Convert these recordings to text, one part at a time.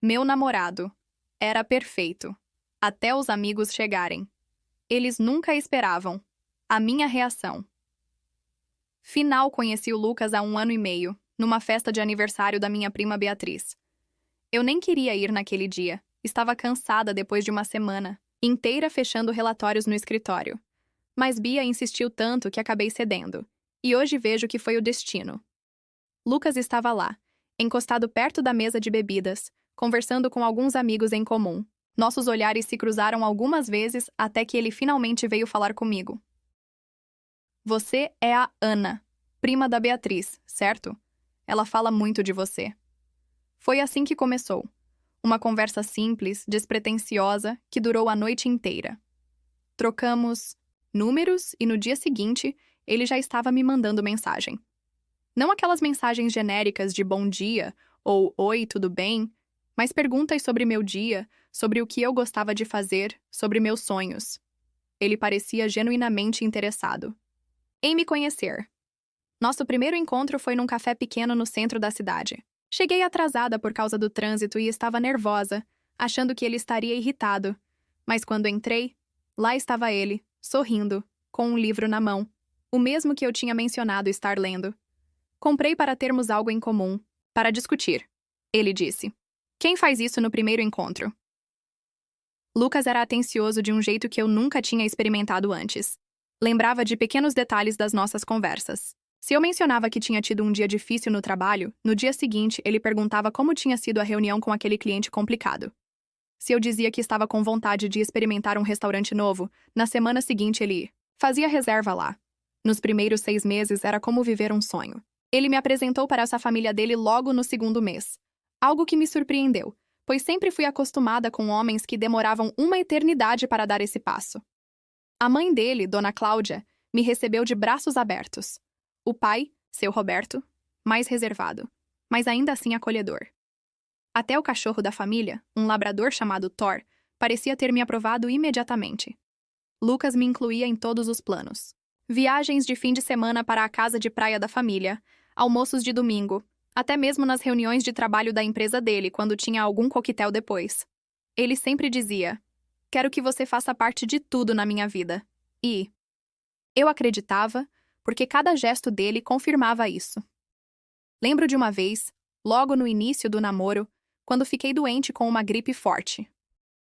Meu namorado. Era perfeito. Até os amigos chegarem. Eles nunca esperavam. A minha reação. Final conheci o Lucas há 1 ano e meio, numa festa de aniversário da minha prima Beatriz. Eu nem queria ir naquele dia. Estava cansada depois de uma semana inteira fechando relatórios no escritório. Mas Bia insistiu tanto que acabei cedendo. E hoje vejo que foi o destino. Lucas estava lá, encostado perto da mesa de bebidas, conversando com alguns amigos em comum. Nossos olhares se cruzaram algumas vezes até que ele finalmente veio falar comigo. Você é a Ana, prima da Beatriz, certo? Ela fala muito de você. Foi assim que começou. Uma conversa simples, despretensiosa, que durou a noite inteira. Trocamos números e no dia seguinte, ele já estava me mandando mensagem. Não aquelas mensagens genéricas de bom dia ou oi, tudo bem, mas perguntas sobre meu dia, sobre o que eu gostava de fazer, sobre meus sonhos. Ele parecia genuinamente interessado em me conhecer. Nosso primeiro encontro foi num café pequeno no centro da cidade. Cheguei atrasada por causa do trânsito e estava nervosa, achando que ele estaria irritado. Mas quando entrei, lá estava ele, sorrindo, com um livro na mão, o mesmo que eu tinha mencionado estar lendo. Comprei para termos algo em comum, para discutir. Ele disse. Quem faz isso no primeiro encontro? Lucas era atencioso de um jeito que eu nunca tinha experimentado antes. Lembrava de pequenos detalhes das nossas conversas. Se eu mencionava que tinha tido um dia difícil no trabalho, no dia seguinte ele perguntava como tinha sido a reunião com aquele cliente complicado. Se eu dizia que estava com vontade de experimentar um restaurante novo, na semana seguinte ele fazia reserva lá. Nos primeiros 6 meses era como viver um sonho. Ele me apresentou para essa família dele logo no segundo mês. Algo que me surpreendeu, pois sempre fui acostumada com homens que demoravam uma eternidade para dar esse passo. A mãe dele, Dona Cláudia, me recebeu de braços abertos. O pai, seu Roberto, mais reservado, mas ainda assim acolhedor. Até o cachorro da família, um labrador chamado Thor, parecia ter me aprovado imediatamente. Lucas me incluía em todos os planos. Viagens de fim de semana para a casa de praia da família, almoços de domingo, até mesmo nas reuniões de trabalho da empresa dele, quando tinha algum coquetel depois. Ele sempre dizia, quero que você faça parte de tudo na minha vida. E eu acreditava, porque cada gesto dele confirmava isso. Lembro de uma vez, logo no início do namoro, quando fiquei doente com uma gripe forte.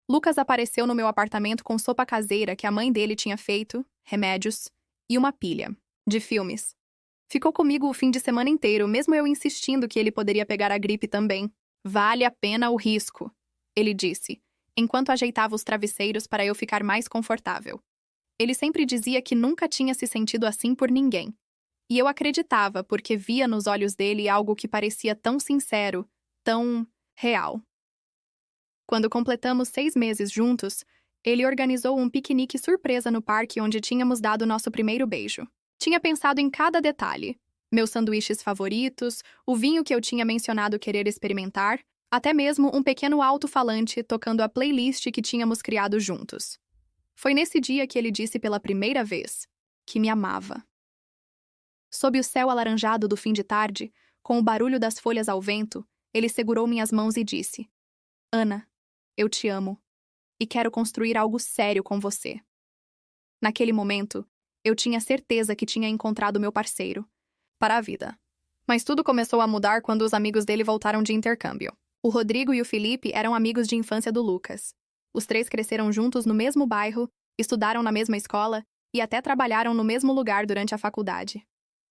Lucas apareceu no meu apartamento com sopa caseira que a mãe dele tinha feito, remédios e uma pilha de filmes. Ficou comigo o fim de semana inteiro, mesmo eu insistindo que ele poderia pegar a gripe também. Vale a pena o risco, ele disse, enquanto ajeitava os travesseiros para eu ficar mais confortável. Ele sempre dizia que nunca tinha se sentido assim por ninguém. E eu acreditava, porque via nos olhos dele algo que parecia tão sincero, tão real. Quando completamos 6 meses juntos, ele organizou um piquenique surpresa no parque onde tínhamos dado nosso primeiro beijo. Tinha pensado em cada detalhe. Meus sanduíches favoritos, o vinho que eu tinha mencionado querer experimentar, até mesmo um pequeno alto-falante tocando a playlist que tínhamos criado juntos. Foi nesse dia que ele disse pela primeira vez que me amava. Sob o céu alaranjado do fim de tarde, com o barulho das folhas ao vento, ele segurou minhas mãos e disse: Ana, eu te amo e quero construir algo sério com você. Naquele momento, eu tinha certeza que tinha encontrado meu parceiro para a vida. Mas tudo começou a mudar quando os amigos dele voltaram de intercâmbio. O Rodrigo e o Felipe eram amigos de infância do Lucas. Os 3 cresceram juntos no mesmo bairro, estudaram na mesma escola e até trabalharam no mesmo lugar durante a faculdade.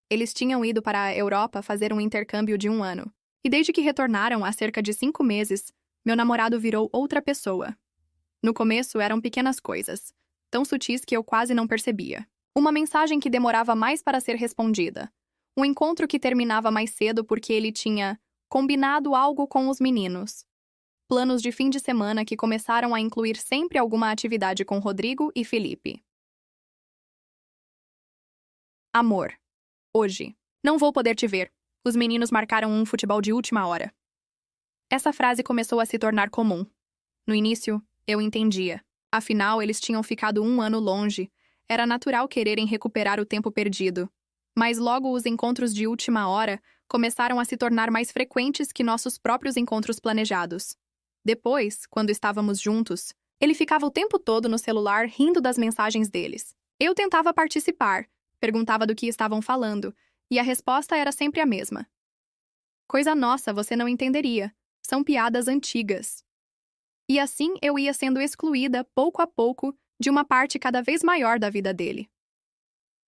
Eles tinham ido para a Europa fazer um intercâmbio de 1 ano. E desde que retornaram há cerca de 5 meses, meu namorado virou outra pessoa. No começo eram pequenas coisas, tão sutis que eu quase não percebia. Uma mensagem que demorava mais para ser respondida. Um encontro que terminava mais cedo porque ele tinha combinado algo com os meninos. Planos de fim de semana que começaram a incluir sempre alguma atividade com Rodrigo e Felipe. Amor. Hoje. Não vou poder te ver. Os meninos marcaram um futebol de última hora. Essa frase começou a se tornar comum. No início, eu entendia. Afinal, eles tinham ficado 1 ano longe. Era natural quererem recuperar o tempo perdido. Mas logo os encontros de última hora começaram a se tornar mais frequentes que nossos próprios encontros planejados. Depois, quando estávamos juntos, ele ficava o tempo todo no celular rindo das mensagens deles. Eu tentava participar, perguntava do que estavam falando, e a resposta era sempre a mesma. Coisa nossa, você não entenderia. São piadas antigas. E assim eu ia sendo excluída, pouco a pouco, de uma parte cada vez maior da vida dele.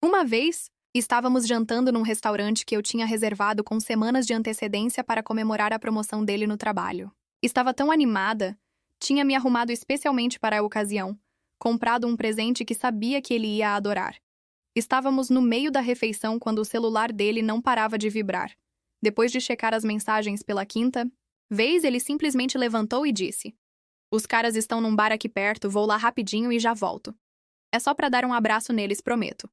Uma vez, estávamos jantando num restaurante que eu tinha reservado com semanas de antecedência para comemorar a promoção dele no trabalho. Estava tão animada, tinha me arrumado especialmente para a ocasião, comprado um presente que sabia que ele ia adorar. Estávamos no meio da refeição quando o celular dele não parava de vibrar. Depois de checar as mensagens pela quinta vez, ele simplesmente levantou e disse: "Os caras estão num bar aqui perto, vou lá rapidinho e já volto. É só para dar um abraço neles, prometo."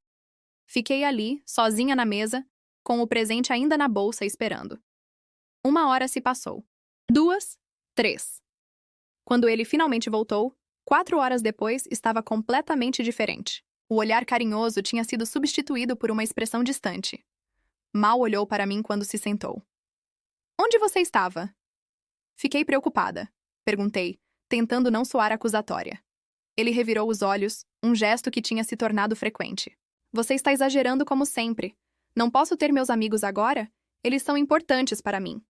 Fiquei ali, sozinha na mesa, com o presente ainda na bolsa esperando. 1 hora se passou. 2, 3. Quando ele finalmente voltou, 4 horas depois, estava completamente diferente. O olhar carinhoso tinha sido substituído por uma expressão distante. Mal olhou para mim quando se sentou. "Onde você estava?" Fiquei preocupada. Perguntei, tentando não soar acusatória. Ele revirou os olhos, um gesto que tinha se tornado frequente. "Você está exagerando como sempre. Não posso ter meus amigos agora? Eles são importantes para mim."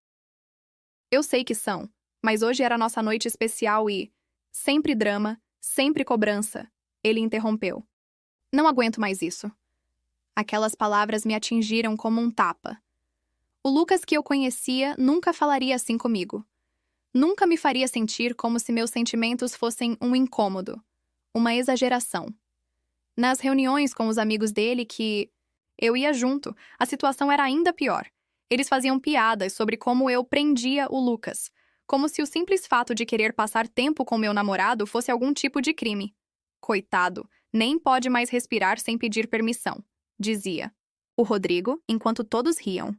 "Eu sei que são, mas hoje era nossa noite especial e... sempre drama, sempre cobrança." Ele interrompeu. "Não aguento mais isso." Aquelas palavras me atingiram como um tapa. O Lucas que eu conhecia nunca falaria assim comigo. Nunca me faria sentir como se meus sentimentos fossem um incômodo, uma exageração. Nas reuniões com os amigos dele que eu ia junto, a situação era ainda pior. Eles faziam piadas sobre como eu prendia o Lucas, como se o simples fato de querer passar tempo com meu namorado fosse algum tipo de crime. "Coitado, nem pode mais respirar sem pedir permissão", dizia o Rodrigo, enquanto todos riam.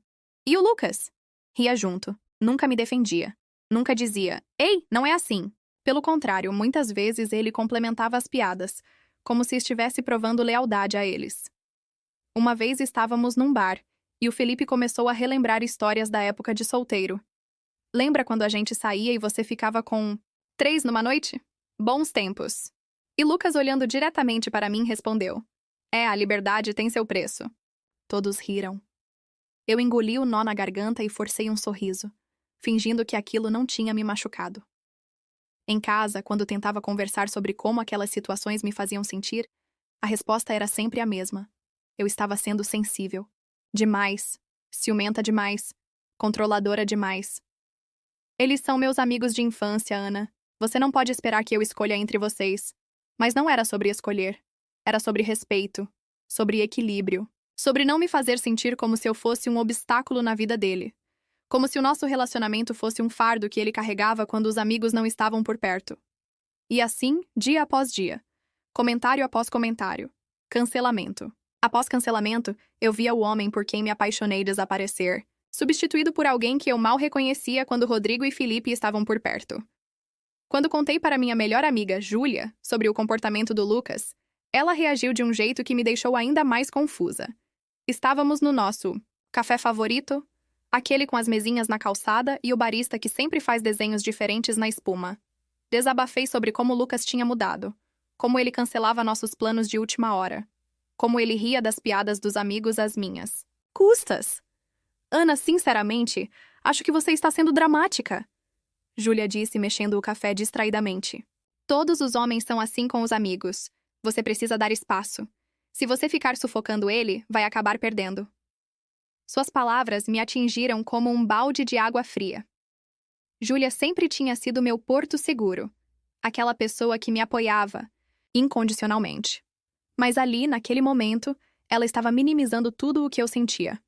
"E o Lucas?" Ria junto. Nunca me defendia. Nunca dizia: "Ei, não é assim." Pelo contrário, muitas vezes ele complementava as piadas, como se estivesse provando lealdade a eles. Uma vez estávamos num bar, e o Felipe começou a relembrar histórias da época de solteiro. "Lembra quando a gente saía e você ficava com 3 numa noite? Bons tempos." E Lucas, olhando diretamente para mim, respondeu: "É, a liberdade tem seu preço." Todos riram. Eu engoli o nó na garganta e forcei um sorriso, fingindo que aquilo não tinha me machucado. Em casa, quando tentava conversar sobre como aquelas situações me faziam sentir, a resposta era sempre a mesma. Eu estava sendo sensível. Demais. Ciumenta demais. Controladora demais. "Eles são meus amigos de infância, Ana. Você não pode esperar que eu escolha entre vocês." Mas não era sobre escolher. Era sobre respeito, sobre equilíbrio, sobre não me fazer sentir como se eu fosse um obstáculo na vida dele. Como se o nosso relacionamento fosse um fardo que ele carregava quando os amigos não estavam por perto. E assim, dia após dia. Comentário após comentário. Cancelamento. Após cancelamento, eu via o homem por quem me apaixonei desaparecer, substituído por alguém que eu mal reconhecia quando Rodrigo e Felipe estavam por perto. Quando contei para minha melhor amiga, Júlia, sobre o comportamento do Lucas, ela reagiu de um jeito que me deixou ainda mais confusa. Estávamos no nosso café favorito, aquele com as mesinhas na calçada e o barista que sempre faz desenhos diferentes na espuma. Desabafei sobre como Lucas tinha mudado, como ele cancelava nossos planos de última hora, como ele ria das piadas dos amigos às minhas. "Custas? Ana, sinceramente, acho que você está sendo dramática", Júlia disse, mexendo o café distraidamente. "Todos os homens são assim com os amigos. Você precisa dar espaço. Se você ficar sufocando ele, vai acabar perdendo." Suas palavras me atingiram como um balde de água fria. Júlia sempre tinha sido meu porto seguro, aquela pessoa que me apoiava, incondicionalmente. Mas ali, naquele momento, ela estava minimizando tudo o que eu sentia.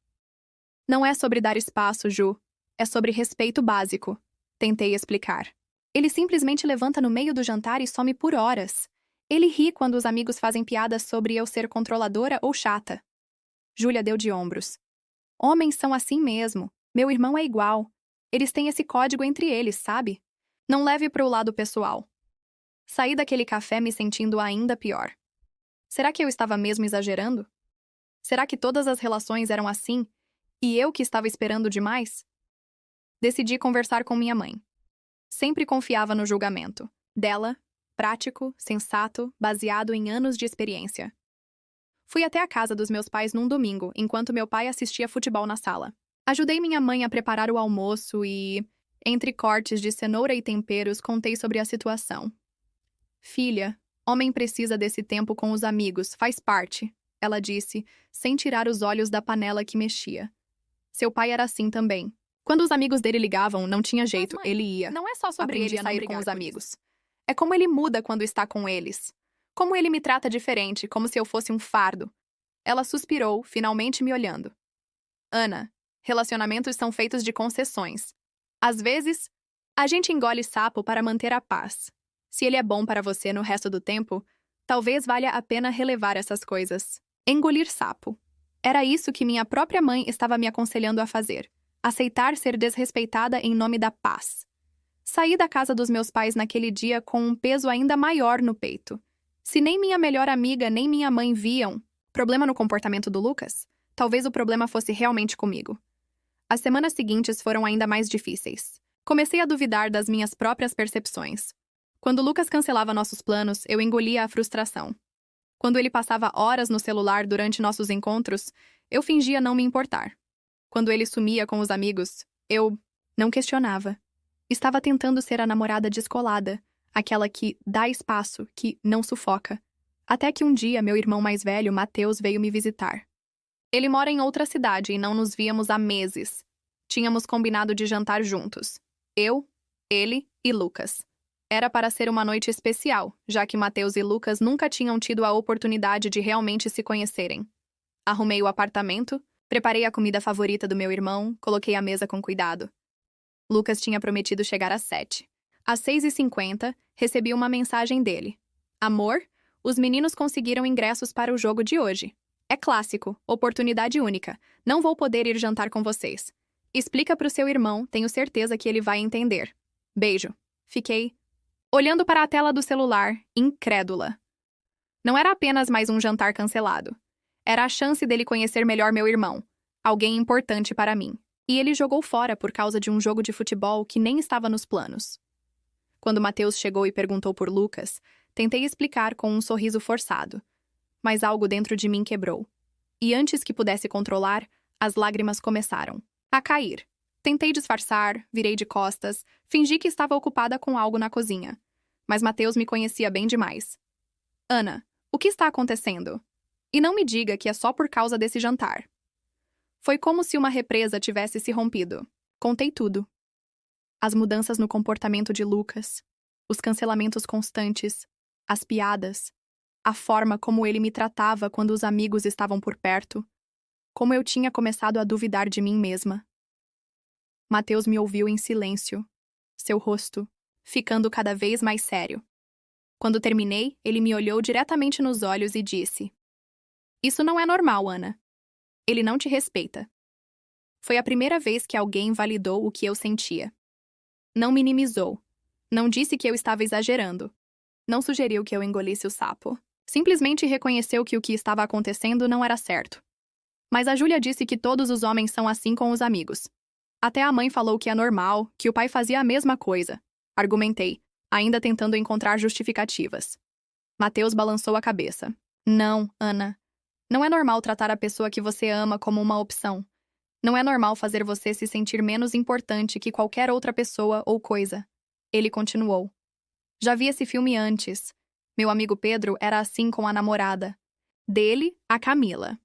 "Não é sobre dar espaço, Ju. É sobre respeito básico", tentei explicar. "Ele simplesmente levanta no meio do jantar e some por horas. Ele ri quando os amigos fazem piadas sobre eu ser controladora ou chata." Júlia deu de ombros. "Homens são assim mesmo. Meu irmão é igual. Eles têm esse código entre eles, sabe? Não leve para o lado pessoal." Saí daquele café me sentindo ainda pior. Será que eu estava mesmo exagerando? Será que todas as relações eram assim, e eu que estava esperando demais? Decidi conversar com minha mãe. Sempre confiava no julgamento dela, prático, sensato, baseado em anos de experiência. Fui até a casa dos meus pais num domingo, enquanto meu pai assistia futebol na sala. Ajudei minha mãe a preparar o almoço e, entre cortes de cenoura e temperos, contei sobre a situação. Filha, homem precisa desse tempo com os amigos, faz parte, ela disse, sem tirar os olhos da panela que mexia. Seu pai era assim também. Quando os amigos dele ligavam, não tinha jeito, Mas, mãe, ele ia. não é só sobre Aprendi ele a não sair brigar com os por amigos. É como ele muda quando está com eles. Como ele me trata diferente, como se eu fosse um fardo. Ela suspirou, finalmente me olhando. Ana, relacionamentos são feitos de concessões. Às vezes, a gente engole sapo para manter a paz. Se ele é bom para você no resto do tempo, talvez valha a pena relevar essas coisas. Engolir sapo. Era isso que minha própria mãe estava me aconselhando a fazer. Aceitar ser desrespeitada em nome da paz. Saí da casa dos meus pais naquele dia com um peso ainda maior no peito. Se nem minha melhor amiga nem minha mãe viam problema no comportamento do Lucas, talvez o problema fosse realmente comigo. As semanas seguintes foram ainda mais difíceis. Comecei a duvidar das minhas próprias percepções. Quando Lucas cancelava nossos planos, eu engolia a frustração. Quando ele passava horas no celular durante nossos encontros, eu fingia não me importar. Quando ele sumia com os amigos, eu não questionava. Estava tentando ser a namorada descolada, aquela que dá espaço, que não sufoca. Até que um dia meu irmão mais velho, Mateus, veio me visitar. Ele mora em outra cidade e não nos víamos há meses. Tínhamos combinado de jantar juntos. Eu, ele e Lucas. Era para ser uma noite especial, já que Mateus e Lucas nunca tinham tido a oportunidade de realmente se conhecerem. Arrumei o apartamento, preparei a comida favorita do meu irmão, coloquei a mesa com cuidado. Lucas tinha prometido chegar às 7. Às 6h50, recebi uma mensagem dele. Amor, os meninos conseguiram ingressos para o jogo de hoje. É clássico, oportunidade única. Não vou poder ir jantar com vocês. Explica pro seu irmão, tenho certeza que ele vai entender. Beijo. Fiquei olhando para a tela do celular, incrédula. Não era apenas mais um jantar cancelado. Era a chance dele conhecer melhor meu irmão, alguém importante para mim. E ele jogou fora por causa de um jogo de futebol que nem estava nos planos. Quando Mateus chegou e perguntou por Lucas, tentei explicar com um sorriso forçado. Mas algo dentro de mim quebrou. E antes que pudesse controlar, as lágrimas começaram a cair. Tentei disfarçar, virei de costas, fingi que estava ocupada com algo na cozinha. Mas Mateus me conhecia bem demais. Ana, o que está acontecendo? E não me diga que é só por causa desse jantar. Foi como se uma represa tivesse se rompido. Contei tudo. As mudanças no comportamento de Lucas, os cancelamentos constantes, as piadas, a forma como ele me tratava quando os amigos estavam por perto, como eu tinha começado a duvidar de mim mesma. Mateus me ouviu em silêncio, seu rosto ficando cada vez mais sério. Quando terminei, ele me olhou diretamente nos olhos e disse: Isso não é normal, Ana. Ele não te respeita. Foi a primeira vez que alguém validou o que eu sentia. Não minimizou. Não disse que eu estava exagerando. Não sugeriu que eu engolisse o sapo. Simplesmente reconheceu que o que estava acontecendo não era certo. Mas a Júlia disse que todos os homens são assim com os amigos. Até a mãe falou que é normal, que o pai fazia a mesma coisa. Argumentei, ainda tentando encontrar justificativas. Mateus balançou a cabeça. Não, Ana. Não é normal tratar a pessoa que você ama como uma opção. Não é normal fazer você se sentir menos importante que qualquer outra pessoa ou coisa. Ele continuou. Já vi esse filme antes. Meu amigo Pedro era assim com a namorada. Dele, a Camila.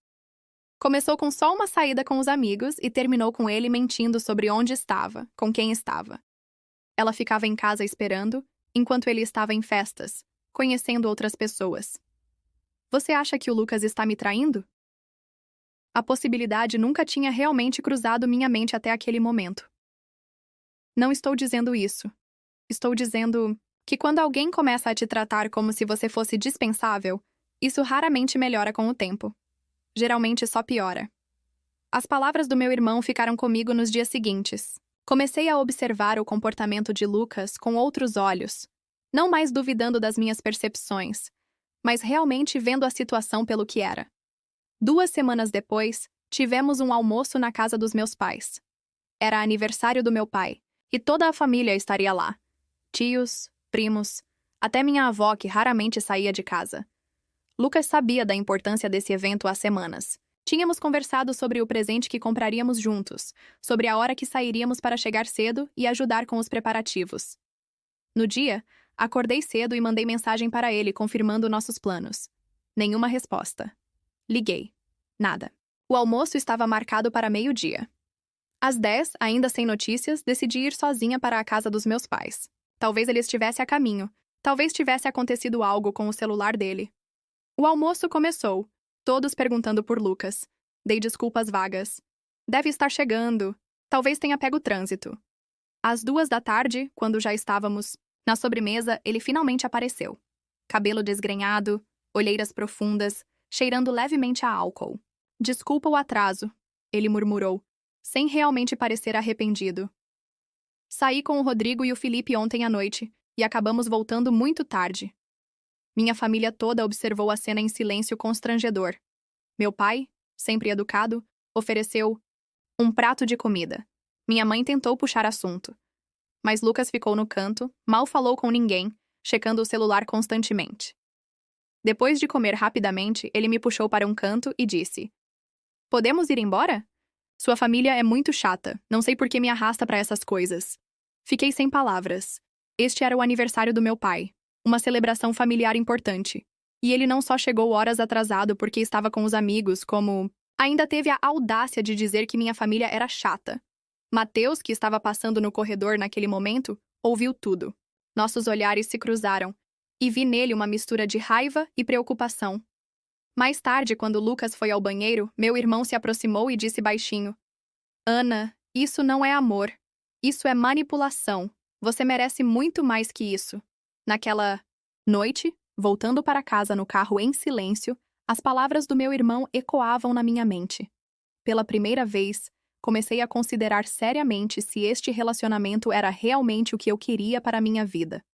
Começou com só uma saída com os amigos e terminou com ele mentindo sobre onde estava, com quem estava. Ela ficava em casa esperando, enquanto ele estava em festas, conhecendo outras pessoas. Você acha que o Lucas está me traindo? A possibilidade nunca tinha realmente cruzado minha mente até aquele momento. Não estou dizendo isso. Estou dizendo que quando alguém começa a te tratar como se você fosse dispensável, isso raramente melhora com o tempo. Geralmente só piora. As palavras do meu irmão ficaram comigo nos dias seguintes. Comecei a observar o comportamento de Lucas com outros olhos, não mais duvidando das minhas percepções, mas realmente vendo a situação pelo que era. 2 semanas depois, tivemos um almoço na casa dos meus pais. Era aniversário do meu pai, e toda a família estaria lá. tios, primos, até minha avó, que raramente saía de casa. Lucas sabia da importância desse evento há semanas. Tínhamos conversado sobre o presente que compraríamos juntos, sobre a hora que sairíamos para chegar cedo e ajudar com os preparativos. No dia, acordei cedo e mandei mensagem para ele confirmando nossos planos. Nenhuma resposta. Liguei. Nada. O almoço estava marcado para meio-dia. Às 10, ainda sem notícias, decidi ir sozinha para a casa dos meus pais. Talvez ele estivesse a caminho. Talvez tivesse acontecido algo com o celular dele. O almoço começou, todos perguntando por Lucas. Dei desculpas vagas. Deve estar chegando. Talvez tenha pego o trânsito. Às 2 da tarde, quando já estávamos na sobremesa, ele finalmente apareceu. Cabelo desgrenhado, olheiras profundas, cheirando levemente a álcool. Desculpa o atraso, ele murmurou, sem realmente parecer arrependido. Saí com o Rodrigo e o Felipe ontem à noite, e acabamos voltando muito tarde. Minha família toda observou a cena em silêncio constrangedor. Meu pai, sempre educado, ofereceu um prato de comida. Minha mãe tentou puxar assunto. Mas Lucas ficou no canto, mal falou com ninguém, checando o celular constantemente. Depois de comer rapidamente, ele me puxou para um canto e disse: "Podemos ir embora? Sua família é muito chata, não sei por que me arrasta para essas coisas." Fiquei sem palavras. Este era o aniversário do meu pai, uma celebração familiar importante. E ele não só chegou horas atrasado porque estava com os amigos, como ainda teve a audácia de dizer que minha família era chata. Mateus, que estava passando no corredor naquele momento, ouviu tudo. Nossos olhares se cruzaram, e vi nele uma mistura de raiva e preocupação. Mais tarde, quando Lucas foi ao banheiro, meu irmão se aproximou e disse baixinho: "Ana, isso não é amor. Isso é manipulação. Você merece muito mais que isso." Naquela noite, voltando para casa no carro em silêncio, as palavras do meu irmão ecoavam na minha mente. Pela primeira vez, comecei a considerar seriamente se este relacionamento era realmente o que eu queria para a minha vida.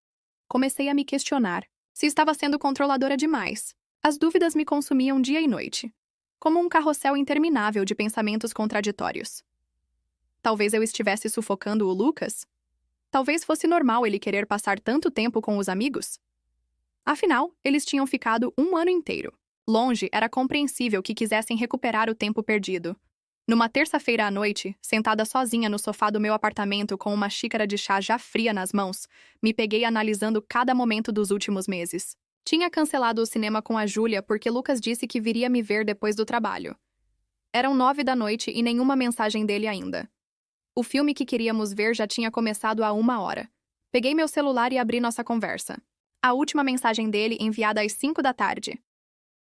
Comecei a me questionar se estava sendo controladora demais. As dúvidas me consumiam dia e noite, como um carrossel interminável de pensamentos contraditórios. Talvez eu estivesse sufocando o Lucas? Talvez fosse normal ele querer passar tanto tempo com os amigos? Afinal, eles tinham ficado 1 ano inteiro. Longe, era compreensível que quisessem recuperar o tempo perdido. Numa terça-feira à noite, sentada sozinha no sofá do meu apartamento com uma xícara de chá já fria nas mãos, me peguei analisando cada momento dos últimos meses. Tinha cancelado o cinema com a Júlia porque Lucas disse que viria me ver depois do trabalho. Eram 9 da noite e nenhuma mensagem dele ainda. O filme que queríamos ver já tinha começado há 1 hora. Peguei meu celular e abri nossa conversa. A última mensagem dele enviada às 5 da tarde.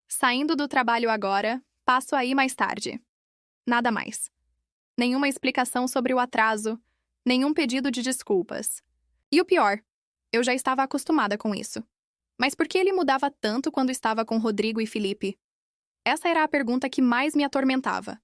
"Saindo do trabalho agora, passo aí mais tarde." Nada mais. Nenhuma explicação sobre o atraso, nenhum pedido de desculpas. E o pior, eu já estava acostumada com isso. Mas por que ele mudava tanto quando estava com Rodrigo e Felipe? Essa era a pergunta que mais me atormentava.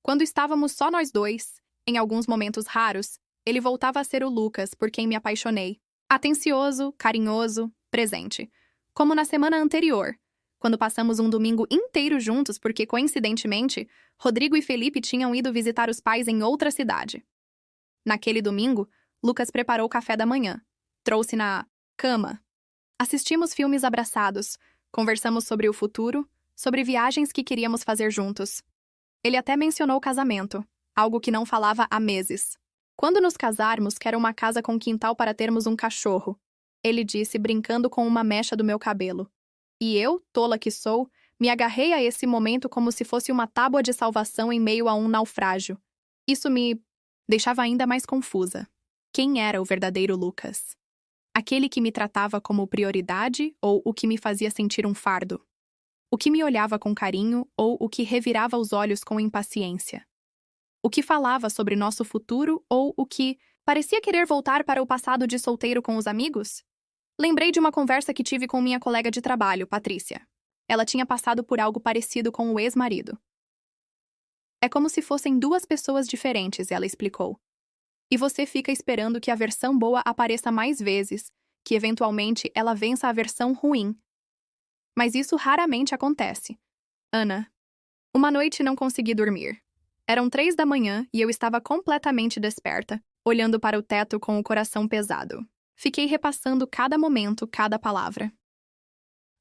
Quando estávamos só nós dois, em alguns momentos raros, ele voltava a ser o Lucas por quem me apaixonei. Atencioso, carinhoso, presente. Como na semana anterior, quando passamos um domingo inteiro juntos porque, coincidentemente, Rodrigo e Felipe tinham ido visitar os pais em outra cidade. Naquele domingo, Lucas preparou o café da manhã. Trouxe na cama. Assistimos filmes abraçados, conversamos sobre o futuro, sobre viagens que queríamos fazer juntos. Ele até mencionou o casamento, algo que não falava há meses. "Quando nos casarmos, quero uma casa com quintal para termos um cachorro", ele disse, brincando com uma mecha do meu cabelo. E eu, tola que sou, me agarrei a esse momento como se fosse uma tábua de salvação em meio a um naufrágio. Isso me deixava ainda mais confusa. Quem era o verdadeiro Lucas? Aquele que me tratava como prioridade ou o que me fazia sentir um fardo? O que me olhava com carinho ou o que revirava os olhos com impaciência? O que falava sobre nosso futuro ou o que parecia querer voltar para o passado de solteiro com os amigos? Lembrei de uma conversa que tive com minha colega de trabalho, Patrícia. Ela tinha passado por algo parecido com o ex-marido. "É como se fossem 2 pessoas diferentes", ela explicou. "E você fica esperando que a versão boa apareça mais vezes, que eventualmente ela vença a versão ruim. Mas isso raramente acontece. Ana, uma noite não consegui dormir. Eram 3 da manhã e eu estava completamente desperta, olhando para o teto com o coração pesado. Fiquei repassando cada momento, cada palavra.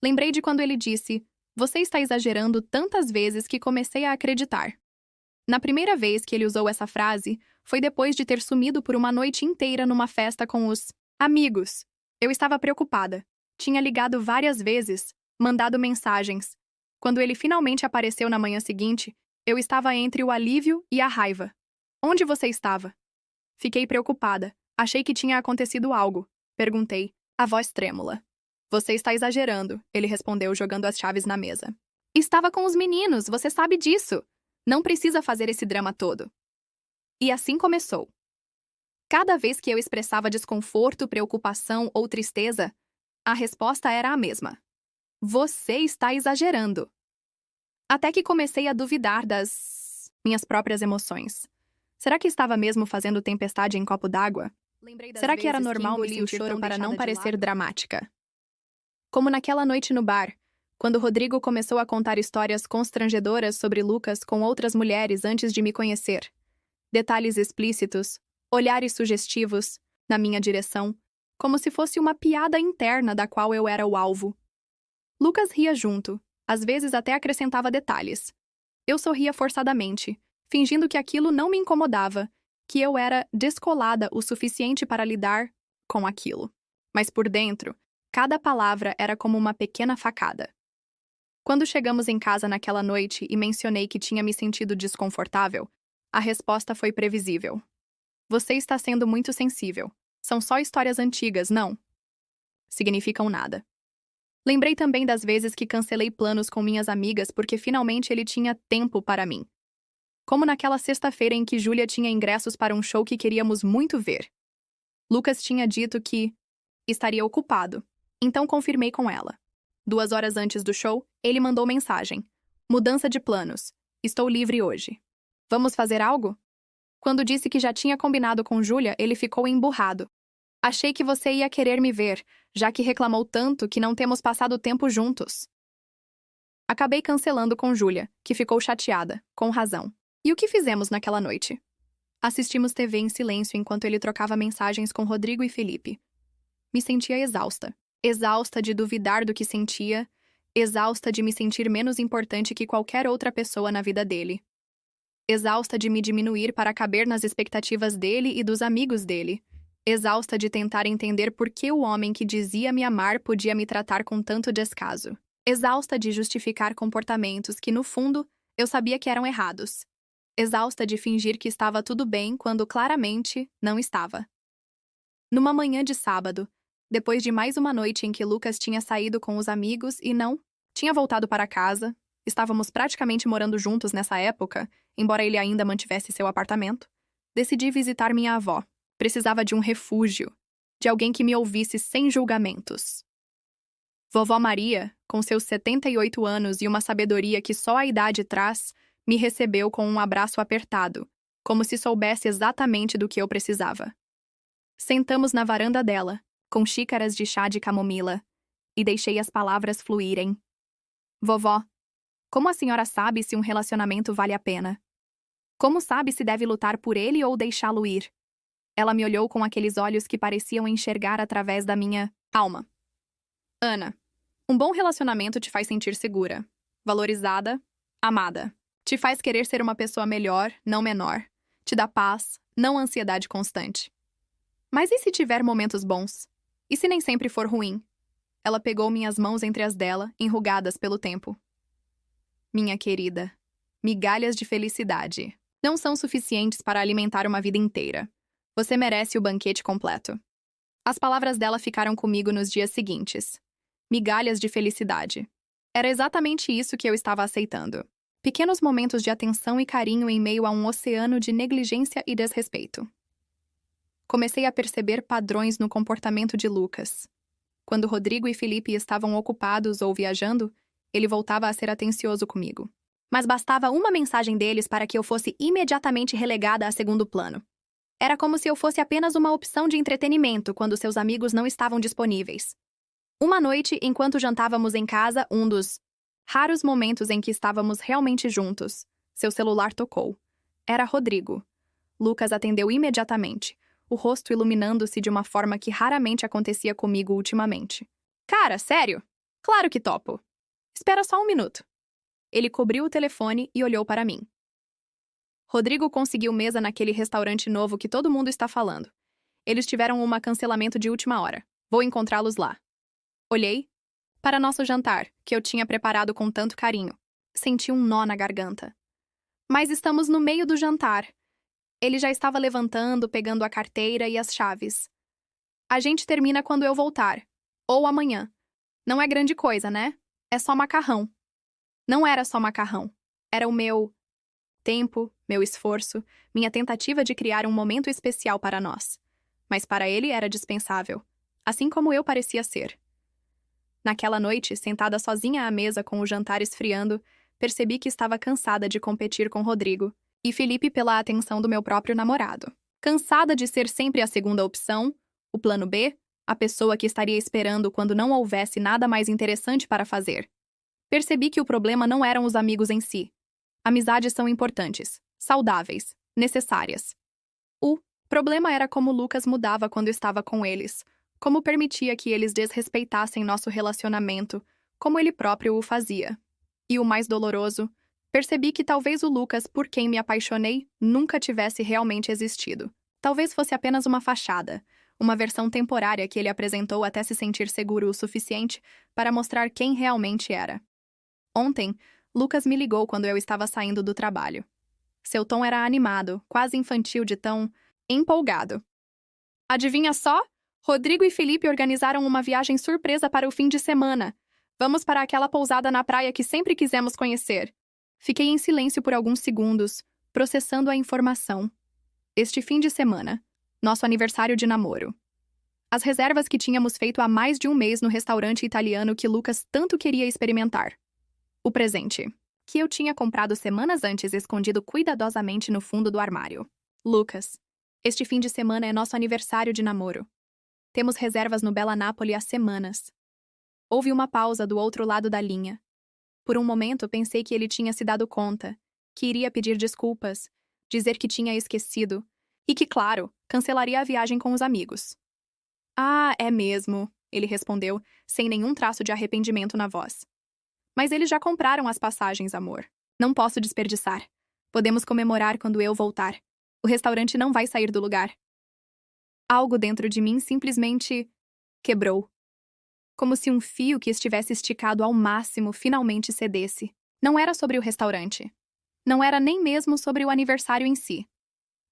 Lembrei de quando ele disse: "Você está exagerando", tantas vezes que comecei a acreditar. Na primeira vez que ele usou essa frase, foi depois de ter sumido por uma noite inteira numa festa com os amigos. Eu estava preocupada. Tinha ligado várias vezes, mandado mensagens. Quando ele finalmente apareceu na manhã seguinte, eu estava entre o alívio e a raiva. Onde você estava? Fiquei preocupada. Achei que tinha acontecido algo. Perguntei, a voz trêmula. Você está exagerando, ele respondeu jogando as chaves na mesa. Estava com os meninos, você sabe disso. Não precisa fazer esse drama todo. E assim começou. Cada vez que eu expressava desconforto, preocupação ou tristeza, a resposta era a mesma. Você está exagerando. Até que comecei a duvidar das minhas próprias emoções. Será que estava mesmo fazendo tempestade em copo d'água? Será que era normal me sentir choro para não parecer dramática? Como naquela noite no bar, quando Rodrigo começou a contar histórias constrangedoras sobre Lucas com outras mulheres antes de me conhecer. Detalhes explícitos, olhares sugestivos, na minha direção, como se fosse uma piada interna da qual eu era o alvo. Lucas ria junto, às vezes até acrescentava detalhes. Eu sorria forçadamente, fingindo que aquilo não me incomodava, que eu era descolada o suficiente para lidar com aquilo. Mas por dentro, cada palavra era como uma pequena facada. Quando chegamos em casa naquela noite e mencionei que tinha me sentido desconfortável, a resposta foi previsível. Você está sendo muito sensível. São só histórias antigas, não? Significam nada. Lembrei também das vezes que cancelei planos com minhas amigas porque finalmente ele tinha tempo para mim. Como naquela sexta-feira em que Júlia tinha ingressos para um show que queríamos muito ver. Lucas tinha dito que estaria ocupado, então confirmei com ela. 2 horas antes do show, ele mandou mensagem. Mudança de planos. Estou livre hoje. Vamos fazer algo? Quando disse que já tinha combinado com Júlia, ele ficou emburrado. Achei que você ia querer me ver, já que reclamou tanto que não temos passado tempo juntos. Acabei cancelando com Júlia, que ficou chateada, com razão. E o que fizemos naquela noite? Assistimos TV em silêncio enquanto ele trocava mensagens com Rodrigo e Felipe. Me sentia exausta. Exausta de duvidar do que sentia, exausta de me sentir menos importante que qualquer outra pessoa na vida dele. Exausta de me diminuir para caber nas expectativas dele e dos amigos dele. Exausta de tentar entender por que o homem que dizia me amar podia me tratar com tanto descaso. Exausta de justificar comportamentos que, no fundo, eu sabia que eram errados. Exausta de fingir que estava tudo bem quando claramente não estava. Numa manhã de sábado, depois de mais uma noite em que Lucas tinha saído com os amigos e não tinha voltado para casa, estávamos praticamente morando juntos nessa época, embora ele ainda mantivesse seu apartamento, decidi visitar minha avó. Precisava de um refúgio, de alguém que me ouvisse sem julgamentos. Vovó Maria, com seus 78 anos e uma sabedoria que só a idade traz, me recebeu com um abraço apertado, como se soubesse exatamente do que eu precisava. Sentamos na varanda dela, com xícaras de chá de camomila, e deixei as palavras fluírem. Vovó, como a senhora sabe se um relacionamento vale a pena? Como sabe se deve lutar por ele ou deixá-lo ir? Ela me olhou com aqueles olhos que pareciam enxergar através da minha alma. Ana, um bom relacionamento te faz sentir segura, valorizada, amada. Te faz querer ser uma pessoa melhor, não menor. Te dá paz, não ansiedade constante. Mas e se tiver momentos bons? E se nem sempre for ruim? Ela pegou minhas mãos entre as dela, enrugadas pelo tempo. Minha querida, migalhas de felicidade não são suficientes para alimentar uma vida inteira. Você merece o banquete completo. As palavras dela ficaram comigo nos dias seguintes. Migalhas de felicidade. Era exatamente isso que eu estava aceitando. Pequenos momentos de atenção e carinho em meio a um oceano de negligência e desrespeito. Comecei a perceber padrões no comportamento de Lucas. Quando Rodrigo e Felipe estavam ocupados ou viajando, ele voltava a ser atencioso comigo. Mas bastava uma mensagem deles para que eu fosse imediatamente relegada a segundo plano. Era como se eu fosse apenas uma opção de entretenimento quando seus amigos não estavam disponíveis. Uma noite, enquanto jantávamos em casa, um dos raros momentos em que estávamos realmente juntos, seu celular tocou. Era Rodrigo. Lucas atendeu imediatamente. o rosto iluminando-se de uma forma que raramente acontecia comigo ultimamente. Cara, sério? Claro que topo. Espera só um minuto. Ele cobriu o telefone e olhou para mim. Rodrigo conseguiu mesa naquele restaurante novo que todo mundo está falando. Eles tiveram um cancelamento de última hora. Vou encontrá-los lá. Olhei para nosso jantar, que eu tinha preparado com tanto carinho. Senti um nó na garganta. Mas estamos no meio do jantar. Ele já estava levantando, pegando a carteira e as chaves. A gente termina quando eu voltar. Ou amanhã. Não é grande coisa, né? É só macarrão. Não era só macarrão. Era o meu tempo, meu esforço, minha tentativa de criar um momento especial para nós. Mas para ele era dispensável. Assim como eu parecia ser. Naquela noite, sentada sozinha à mesa com o jantar esfriando, percebi que estava cansada de competir com Rodrigo e Felipe pela atenção do meu próprio namorado. Cansada de ser sempre a segunda opção, o plano B, a pessoa que estaria esperando quando não houvesse nada mais interessante para fazer. Percebi que o problema não eram os amigos em si. Amizades são importantes, saudáveis, necessárias. O problema era como Lucas mudava quando estava com eles, como permitia que eles desrespeitassem nosso relacionamento, como ele próprio o fazia. E o mais doloroso, percebi que talvez o Lucas por quem me apaixonei nunca tivesse realmente existido. Talvez fosse apenas uma fachada, uma versão temporária que ele apresentou até se sentir seguro o suficiente para mostrar quem realmente era. Ontem, Lucas me ligou quando eu estava saindo do trabalho. Seu tom era animado, quase infantil de tão empolgado. Adivinha só? Rodrigo e Felipe organizaram uma viagem surpresa para o fim de semana. Vamos para aquela pousada na praia que sempre quisemos conhecer. Fiquei em silêncio por alguns segundos, processando a informação. Este fim de semana, nosso aniversário de namoro. As reservas que tínhamos feito há mais de um mês no restaurante italiano que Lucas tanto queria experimentar. O presente, que eu tinha comprado semanas antes escondido cuidadosamente no fundo do armário. Lucas, este fim de semana é nosso aniversário de namoro. Temos reservas no Bella Napoli há semanas. Houve uma pausa do outro lado da linha. Por um momento pensei que ele tinha se dado conta, que iria pedir desculpas, dizer que tinha esquecido, e que, claro, cancelaria a viagem com os amigos. Ah, é mesmo, ele respondeu, sem nenhum traço de arrependimento na voz. Mas eles já compraram as passagens, amor. Não posso desperdiçar. Podemos comemorar quando eu voltar. O restaurante não vai sair do lugar. Algo dentro de mim simplesmente quebrou. Como se um fio que estivesse esticado ao máximo finalmente cedesse. Não era sobre o restaurante. Não era nem mesmo sobre o aniversário em si.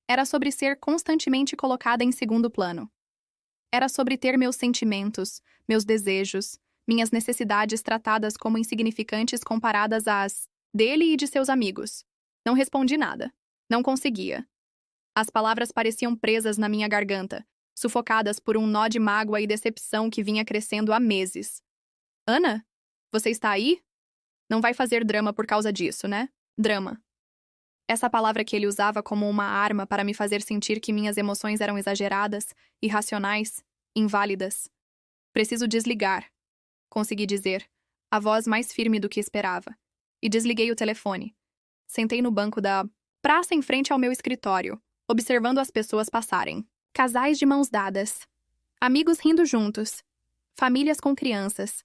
Era sobre ser constantemente colocada em segundo plano. Era sobre ter meus sentimentos, meus desejos, minhas necessidades tratadas como insignificantes comparadas às dele e de seus amigos. Não respondi nada. Não conseguia. As palavras pareciam presas na minha garganta, sufocadas por um nó de mágoa e decepção que vinha crescendo há meses. Ana? Você está aí? Não vai fazer drama por causa disso, né? Drama. Essa palavra que ele usava como uma arma para me fazer sentir que minhas emoções eram exageradas, irracionais, inválidas. Preciso desligar, consegui dizer, a voz mais firme do que esperava. E desliguei o telefone. Sentei no banco da praça em frente ao meu escritório, observando as pessoas passarem. Casais de mãos dadas. Amigos rindo juntos. Famílias com crianças.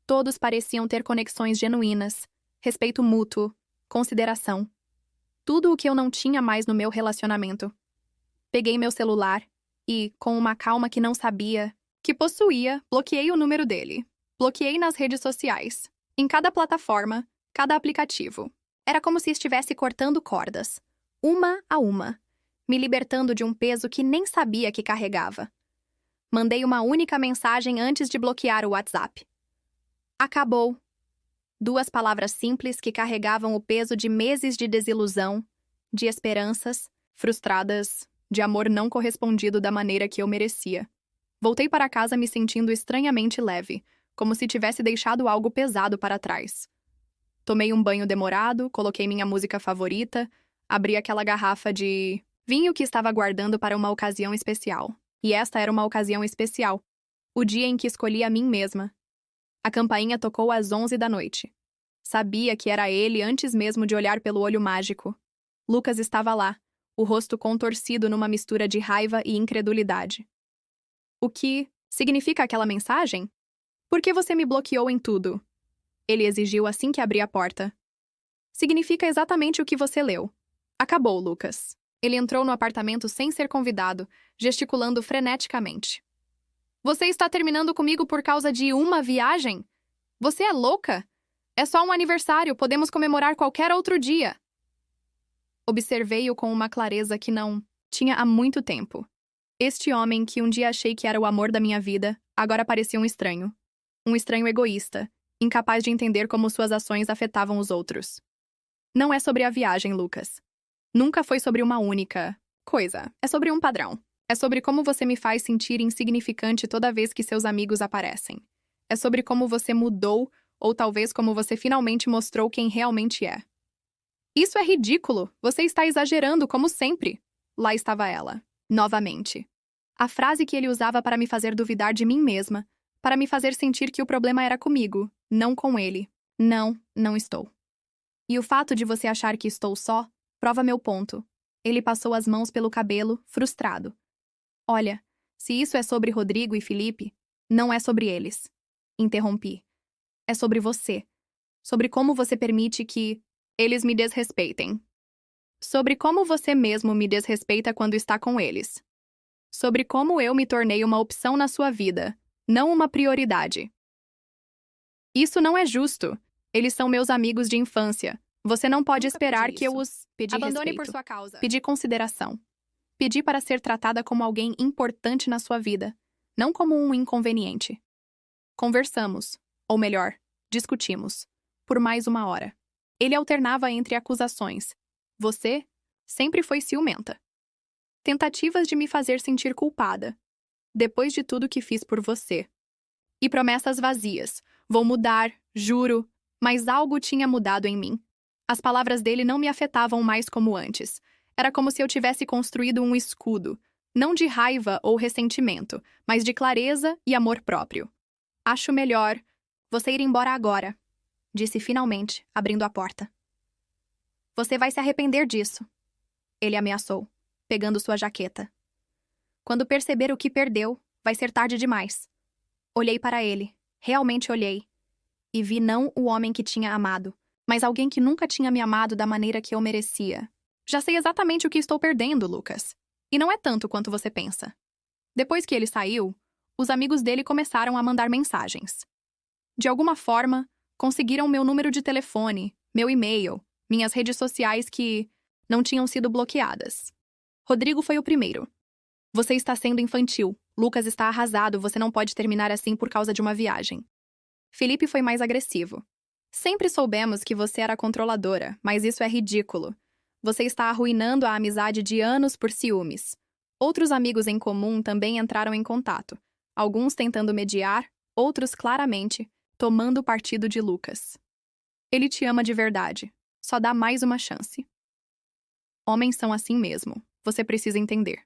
Todos pareciam ter conexões genuínas, respeito mútuo, consideração. Tudo o que eu não tinha mais no meu relacionamento. Peguei meu celular e, com uma calma que não sabia, que possuía, bloqueei o número dele. Bloqueei nas redes sociais. Em cada plataforma, cada aplicativo. Era como se estivesse cortando cordas. Uma a uma. Me libertando de um peso que nem sabia que carregava. Mandei uma única mensagem antes de bloquear o WhatsApp. Acabou. 2 palavras simples que carregavam o peso de meses de desilusão, de esperanças, frustradas, de amor não correspondido da maneira que eu merecia. Voltei para casa me sentindo estranhamente leve, como se tivesse deixado algo pesado para trás. Tomei um banho demorado, coloquei minha música favorita, abri aquela garrafa de vinho que estava guardando para uma ocasião especial. E esta era uma ocasião especial. O dia em que escolhi a mim mesma. A campainha tocou às 11 da noite. Sabia que era ele antes mesmo de olhar pelo olho mágico. Lucas estava lá, o rosto contorcido numa mistura de raiva e incredulidade. O que significa aquela mensagem? Por que você me bloqueou em tudo? Ele exigiu assim que abri a porta. Significa exatamente o que você leu. Acabou, Lucas. Ele entrou no apartamento sem ser convidado, gesticulando freneticamente. Você está terminando comigo por causa de uma viagem? Você é louca? É só um aniversário, podemos comemorar qualquer outro dia. Observei-o com uma clareza que não tinha há muito tempo. Este homem que um dia achei que era o amor da minha vida, agora parecia um estranho. Um estranho egoísta, incapaz de entender como suas ações afetavam os outros. Não é sobre a viagem, Lucas. Nunca foi sobre uma única coisa. É sobre um padrão. É sobre como você me faz sentir insignificante toda vez que seus amigos aparecem. É sobre como você mudou, ou talvez como você finalmente mostrou quem realmente é. Isso é ridículo! Você está exagerando, como sempre! Lá estava ela, novamente. A frase que ele usava para me fazer duvidar de mim mesma, para me fazer sentir que o problema era comigo, não com ele. Não, não estou. E o fato de você achar que estou só, prova meu ponto. Ele passou as mãos pelo cabelo, frustrado. Olha, se isso é sobre Rodrigo e Felipe, não é sobre eles. Interrompi. É sobre você. Sobre como você permite que eles me desrespeitem. Sobre como você mesmo me desrespeita quando está com eles. Sobre como eu me tornei uma opção na sua vida, não uma prioridade. Isso não é justo. Eles são meus amigos de infância. Você não pode esperar que eu os abandone por sua causa. Pedi consideração. Pedi para ser tratada como alguém importante na sua vida, não como um inconveniente. Conversamos, ou melhor, discutimos, por mais uma hora. Ele alternava entre acusações. Você sempre foi ciumenta. Tentativas de me fazer sentir culpada, depois de tudo que fiz por você. E promessas vazias. Vou mudar, juro, mas algo tinha mudado em mim. As palavras dele não me afetavam mais como antes. Era como se eu tivesse construído um escudo, não de raiva ou ressentimento, mas de clareza e amor próprio. Acho melhor você ir embora agora, disse finalmente, abrindo a porta. Você vai se arrepender disso, ele ameaçou, pegando sua jaqueta. Quando perceber o que perdeu, vai ser tarde demais. Olhei para ele, realmente olhei, e vi não o homem que tinha amado, mas alguém que nunca tinha me amado da maneira que eu merecia. Já sei exatamente o que estou perdendo, Lucas. E não é tanto quanto você pensa. Depois que ele saiu, os amigos dele começaram a mandar mensagens. De alguma forma, conseguiram meu número de telefone, meu e-mail, minhas redes sociais que não tinham sido bloqueadas. Rodrigo foi o primeiro. Você está sendo infantil. Lucas está arrasado, você não pode terminar assim por causa de uma viagem. Felipe foi mais agressivo. Sempre soubemos que você era controladora, mas isso é ridículo. Você está arruinando a amizade de anos por ciúmes. Outros amigos em comum também entraram em contato, alguns tentando mediar, outros claramente tomando partido de Lucas. Ele te ama de verdade. Só dá mais uma chance. Homens são assim mesmo. Você precisa entender.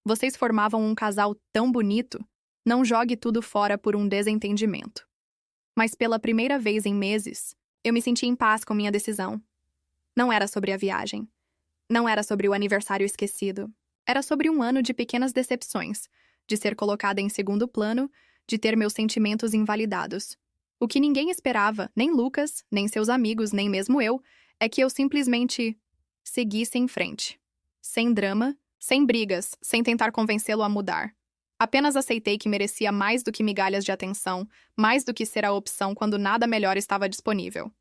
Vocês formavam um casal tão bonito, não jogue tudo fora por um desentendimento. Mas pela primeira vez em meses, eu me senti em paz com minha decisão. Não era sobre a viagem. Não era sobre o aniversário esquecido. Era sobre um ano de pequenas decepções, de ser colocada em segundo plano, de ter meus sentimentos invalidados. O que ninguém esperava, nem Lucas, nem seus amigos, nem mesmo eu, é que eu simplesmente seguisse em frente. Sem drama, sem brigas, sem tentar convencê-lo a mudar. Apenas aceitei que merecia mais do que migalhas de atenção, mais do que ser a opção quando nada melhor estava disponível.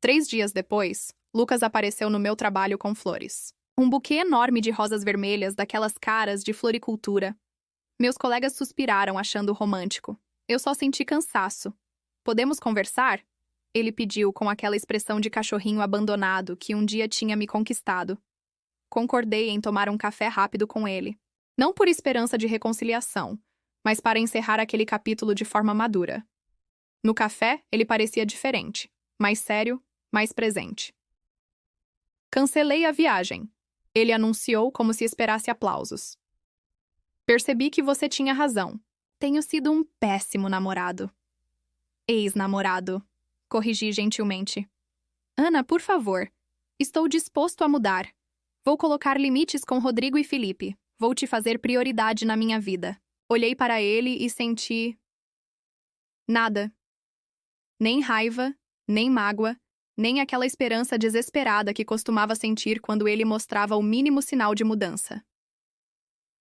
3 dias depois, Lucas apareceu no meu trabalho com flores. Um buquê enorme de rosas vermelhas, daquelas caras de floricultura. Meus colegas suspiraram, achando romântico. Eu só senti cansaço. Podemos conversar? Ele pediu com aquela expressão de cachorrinho abandonado que um dia tinha me conquistado. Concordei em tomar um café rápido com ele. Não por esperança de reconciliação, mas para encerrar aquele capítulo de forma madura. No café, ele parecia diferente, mais sério, mais presente. Cancelei a viagem. Ele anunciou como se esperasse aplausos. Percebi que você tinha razão. Tenho sido um péssimo namorado. Ex-namorado. Corrigi gentilmente. Ana, por favor. Estou disposto a mudar. Vou colocar limites com Rodrigo e Felipe. Vou te fazer prioridade na minha vida. Olhei para ele e senti... nada. Nem raiva, nem mágoa, nem aquela esperança desesperada que costumava sentir quando ele mostrava o mínimo sinal de mudança.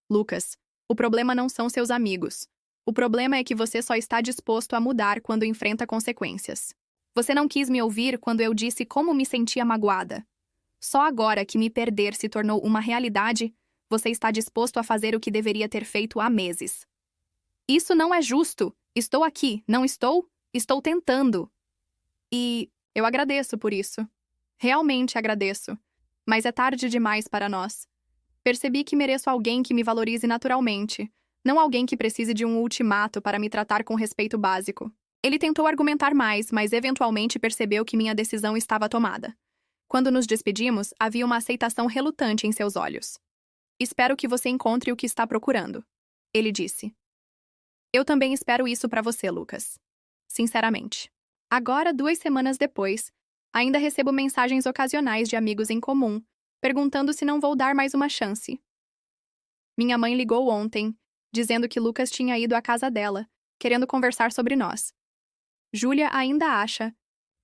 Lucas, o problema não são seus amigos. O problema é que você só está disposto a mudar quando enfrenta consequências. Você não quis me ouvir quando eu disse como me sentia magoada. Só agora que me perder se tornou uma realidade, você está disposto a fazer o que deveria ter feito há meses. Isso não é justo. Estou aqui, não estou? Estou tentando. E eu agradeço por isso. Realmente agradeço. Mas é tarde demais para nós. Percebi que mereço alguém que me valorize naturalmente, não alguém que precise de um ultimato para me tratar com respeito básico. Ele tentou argumentar mais, mas eventualmente percebeu que minha decisão estava tomada. Quando nos despedimos, havia uma aceitação relutante em seus olhos. Espero que você encontre o que está procurando, ele disse. Eu também espero isso para você, Lucas. Sinceramente. Agora, 2 semanas depois, ainda recebo mensagens ocasionais de amigos em comum, perguntando se não vou dar mais uma chance. Minha mãe ligou ontem, dizendo que Lucas tinha ido à casa dela, querendo conversar sobre nós. Júlia ainda acha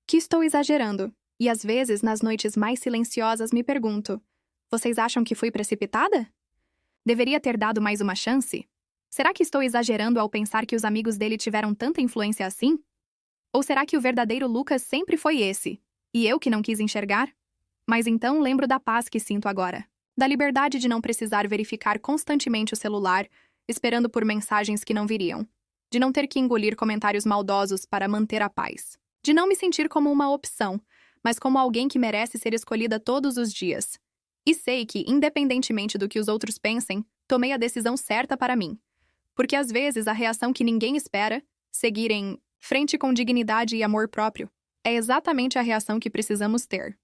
que estou exagerando, e às vezes, nas noites mais silenciosas, me pergunto: vocês acham que fui precipitada? Deveria ter dado mais uma chance? Será que estou exagerando ao pensar que os amigos dele tiveram tanta influência assim? Ou será que o verdadeiro Lucas sempre foi esse, e eu que não quis enxergar? Mas então lembro da paz que sinto agora, da liberdade de não precisar verificar constantemente o celular, esperando por mensagens que não viriam, de não ter que engolir comentários maldosos para manter a paz, de não me sentir como uma opção, mas como alguém que merece ser escolhida todos os dias. E sei que, independentemente do que os outros pensem, tomei a decisão certa para mim. Porque às vezes a reação que ninguém espera, seguir em frente com dignidade e amor próprio, é exatamente a reação que precisamos ter.